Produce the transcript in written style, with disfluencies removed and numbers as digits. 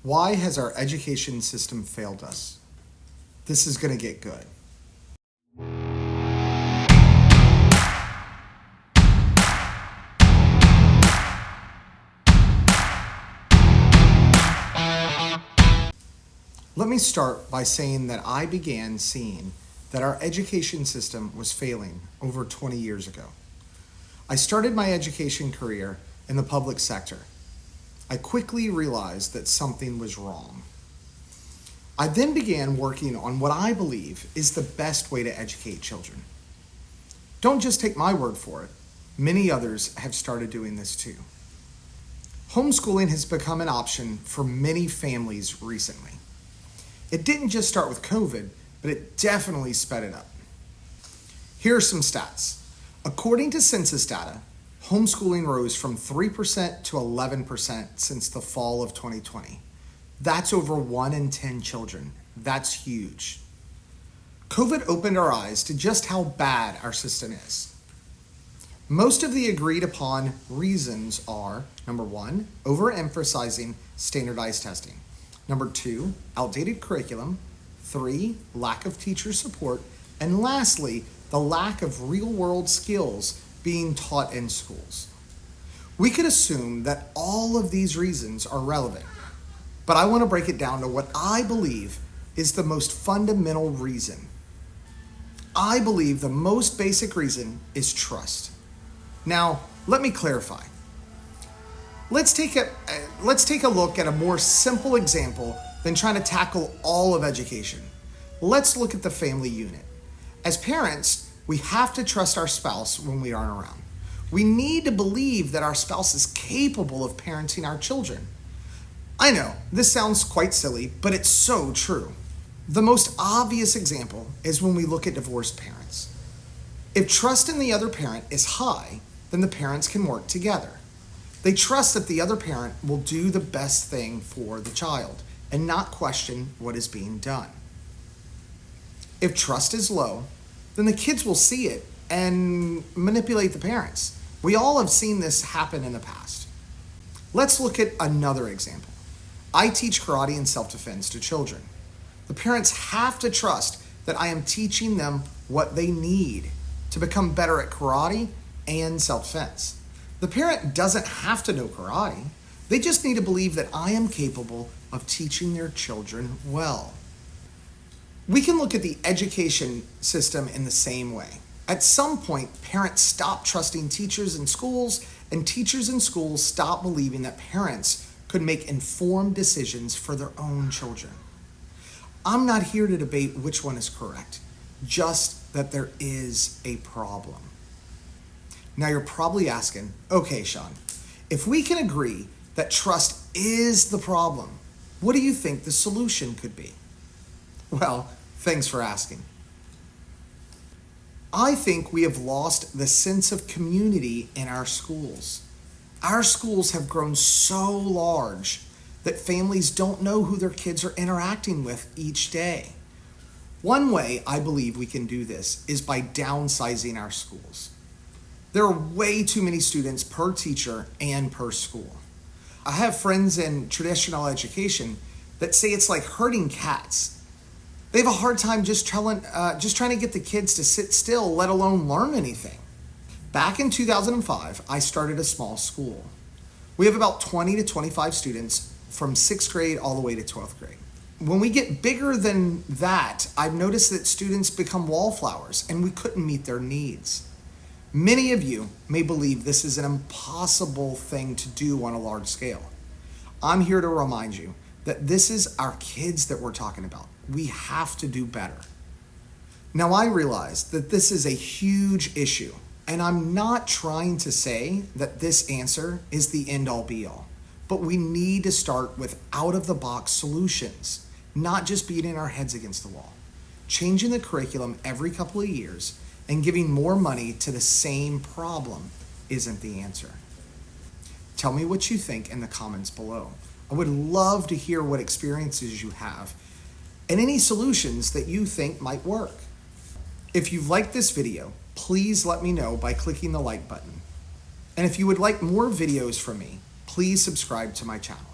Why has our education system failed us? This is going to get good. Let me start by saying that I began seeing that our education system was failing over 20 years ago. I started my education career in the public sector. I quickly realized that something was wrong. I then began working on what I believe is the best way to educate children. Don't just take my word for it. Many others have started doing this too. Homeschooling has become an option for many families recently. It didn't just start with COVID, but it definitely sped it up. Here are some stats. According to census data, homeschooling rose from 3% to 11% since the fall of 2020. That's over 1 in 10 children. That's huge. COVID opened our eyes to just how bad our system is. Most of the agreed upon reasons are, number 1, overemphasizing standardized testing. Number 2, outdated curriculum. 3, lack of teacher support. And lastly, the lack of real-world skills being taught in schools. We could assume that all of these reasons are relevant, but I want to break it down to what I believe is the most fundamental reason. I believe the most basic reason is trust. Now, let me clarify. Let's take a look at a more simple example than trying to tackle all of education. Let's look at the family unit. As parents, we have to trust our spouse when we aren't around. We need to believe that our spouse is capable of parenting our children. I know, this sounds quite silly, but it's so true. The most obvious example is when we look at divorced parents. If trust in the other parent is high, then the parents can work together. They trust that the other parent will do the best thing for the child and not question what is being done. If trust is low, then the kids will see it and manipulate the parents. We all have seen this happen in the past. Let's look at another example. I teach karate and self-defense to children. The parents have to trust that I am teaching them what they need to become better at karate and self-defense. The parent doesn't have to know karate. They just need to believe that I am capable of teaching their children well. We can look at the education system in the same way. At some point, parents stop trusting teachers in schools, and teachers in schools stop believing that parents could make informed decisions for their own children. I'm not here to debate which one is correct, just that there is a problem. Now you're probably asking, okay, Shawn, if we can agree that trust is the problem, what do you think the solution could be? Well, thanks for asking. I think we have lost the sense of community in our schools. Our schools have grown so large that families don't know who their kids are interacting with each day. One way I believe we can do this is by downsizing our schools. There are way too many students per teacher and per school. I have friends in traditional education that say it's like herding cats. They have a hard time just trying to get the kids to sit still, let alone learn anything. Back in 2005, I started a small school. We have about 20 to 25 students from 6th grade all the way to 12th grade. When we get bigger than that, I've noticed that students become wallflowers and we couldn't meet their needs. Many of you may believe this is an impossible thing to do on a large scale. I'm here to remind you that this is our kids that we're talking about. We have to do better. Now, I realize that this is a huge issue, and I'm not trying to say that this answer is the end-all be-all, but we need to start with out-of-the-box solutions, not just beating our heads against the wall. Changing the curriculum every couple of years and giving more money to the same problem isn't the answer. Tell me what you think in the comments below. I would love to hear what experiences you have and any solutions that you think might work. If you've liked this video, please let me know by clicking the like button. And if you would like more videos from me, please subscribe to my channel.